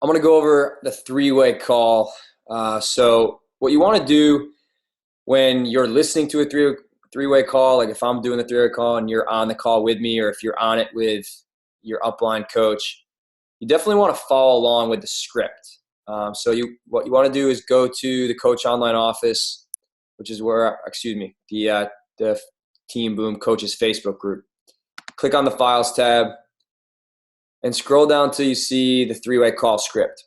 I'm going to go over the three-way call. So what you want to do when you're listening to a three-way call, like if I'm doing the three-way call and you're on the call with me, or if you're on it with your upline coach, you definitely want to follow along with the script. What you want to do is go to the Coach Online office, which is the Team Boom Coaches Facebook group. Click on the Files tab and scroll down till you see the three-way call script.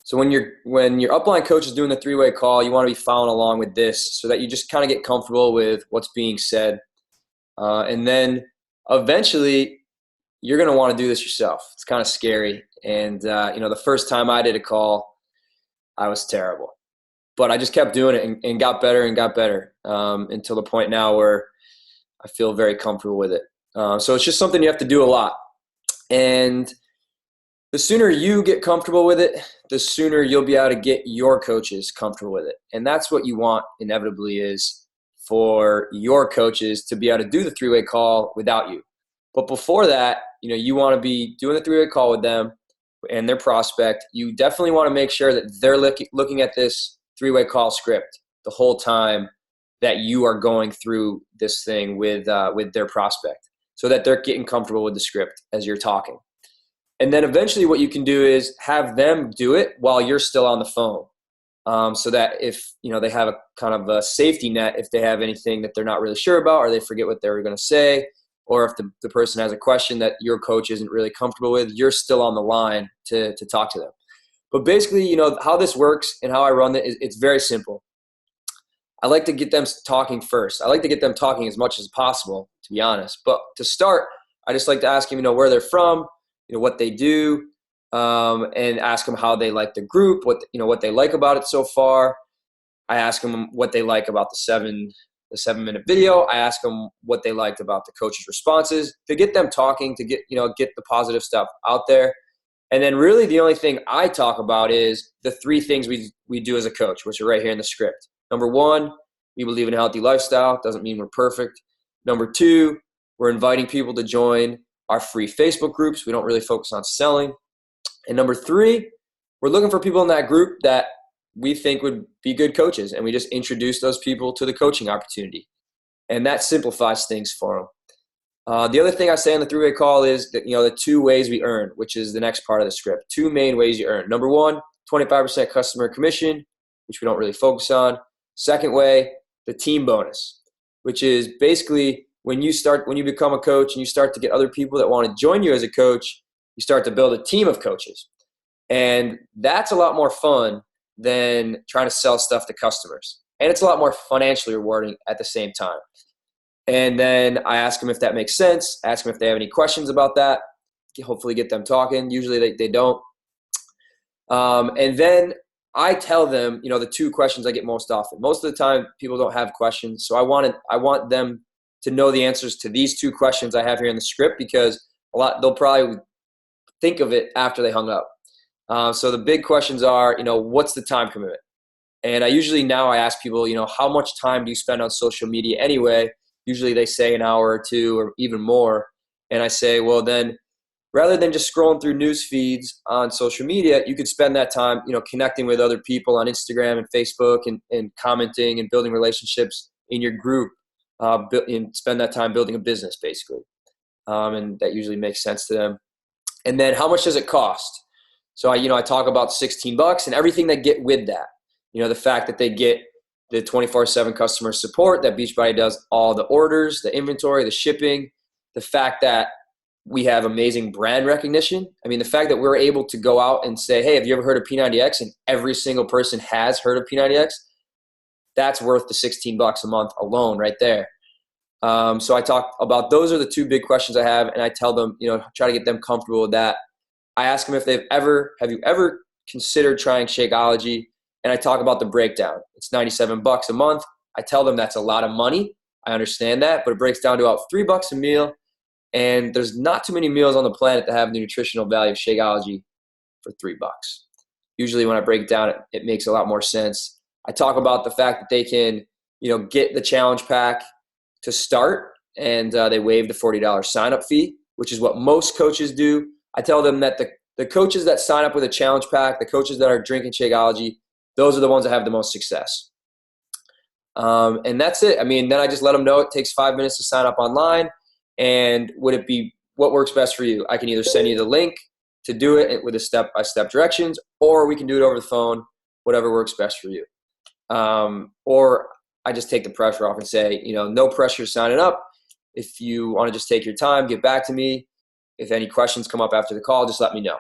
So when your upline coach is doing the three-way call, you want to be following along with this so that you just kind of get comfortable with what's being said. And then eventually you're going to want to do this yourself. It's kind of scary. And, the first time I did a call, I was terrible. But I just kept doing it and got better and got better until the point now where I feel very comfortable with it. So it's just something you have to do a lot. And the sooner you get comfortable with it, the sooner you'll be able to get your coaches comfortable with it. And that's what you want inevitably, is for your coaches to be able to do the three-way call without you. But before that, you want to be doing the three-way call with them and their prospect. You definitely want to make sure that they're looking at this three-way call script the whole time that you are going through this thing with their prospect, so that they're getting comfortable with the script as you're talking. And then eventually what you can do is have them do it while you're still on the phone, so that if they have a kind of a safety net, if they have anything that they're not really sure about, or they forget what they were going to say, or if the person has a question that your coach isn't really comfortable with, you're still on the line to talk to them. But basically, how this works and how I run it, it's very simple. I like to get them talking first. I like to get them talking as much as possible, to be honest. But to start, I just like to ask them, where they're from, what they do, and ask them how they like the group, what they like about it so far. I ask them what they like about the 7-minute video. I ask them what they liked about the coach's responses, to get them talking, to get the positive stuff out there. And then really the only thing I talk about is the three things we do as a coach, which are right here in the script. Number one, we believe in a healthy lifestyle. Doesn't mean we're perfect. Number two, we're inviting people to join our free Facebook groups. We don't really focus on selling. And number three, we're looking for people in that group that we think would be good coaches, and we just introduce those people to the coaching opportunity. And that simplifies things for them. The other thing I say on the three-way call is that, the two ways we earn, which is the next part of the script. Two main ways you earn. Number one, 25% customer commission, which we don't really focus on. Second way, the team bonus, which is basically when you become a coach and you start to get other people that want to join you as a coach, you start to build a team of coaches. And that's a lot more fun than trying to sell stuff to customers. And it's a lot more financially rewarding at the same time. And then I ask them if that makes sense, ask them if they have any questions about that, hopefully get them talking. Usually they don't. And then I tell them, the two questions I get most often. Most of the time, people don't have questions. So I want them to know the answers to these two questions I have here in the script, because they'll probably think of it after they hung up. So the big questions are, what's the time commitment? And I ask people, how much time do you spend on social media anyway? Usually they say an hour or two or even more. And I say, well, then rather than just scrolling through news feeds on social media, you could spend that time, connecting with other people on Instagram and Facebook and commenting and building relationships in your group, and spend that time building a business, basically. And that usually makes sense to them. And then how much does it cost? So I talk about $16 and everything they get with that. The fact that they get the 24/7 customer support, that Beachbody does all the orders, the inventory, the shipping, the fact that we have amazing brand recognition. I mean, the fact that we're able to go out and say, hey, have you ever heard of P90X? And every single person has heard of P90X. That's worth the $16 a month alone right there. So I talk about, those are the two big questions I have. And I tell them, try to get them comfortable with that. I ask them if have you ever considered trying Shakeology? And I talk about the breakdown. It's $97 a month. I tell them that's a lot of money. I understand that, but it breaks down to about $3 a meal. And there's not too many meals on the planet that have the nutritional value of Shakeology for $3. Usually when I break it down, it makes a lot more sense. I talk about the fact that they can, get the challenge pack to start, and they waive the $40 sign-up fee, which is what most coaches do. I tell them that the coaches that sign up with a challenge pack, the coaches that are drinking Shakeology, those are the ones that have the most success. And that's it. I mean, then I just let them know it takes 5 minutes to sign up online. And would it be what works best for you? I can either send you the link to do it with a step-by-step directions, or we can do it over the phone, whatever works best for you. Or I just take the pressure off and say, no pressure signing up. If you want to just take your time, get back to me. If any questions come up after the call, just let me know.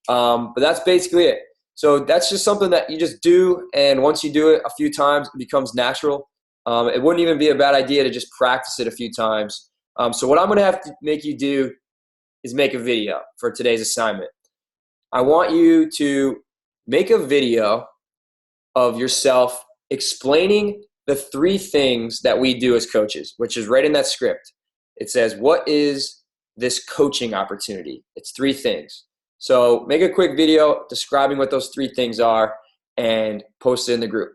But that's basically it. So that's just something that you just do, and once you do it a few times, it becomes natural. It wouldn't even be a bad idea to just practice it a few times. So what I'm going to have to make you do is make a video for today's assignment. I want you to make a video of yourself explaining the 3 things that we do as coaches, which is right in that script. It says, what is this coaching opportunity? It's 3 things. So make a quick video describing what those 3 things are and post it in the group.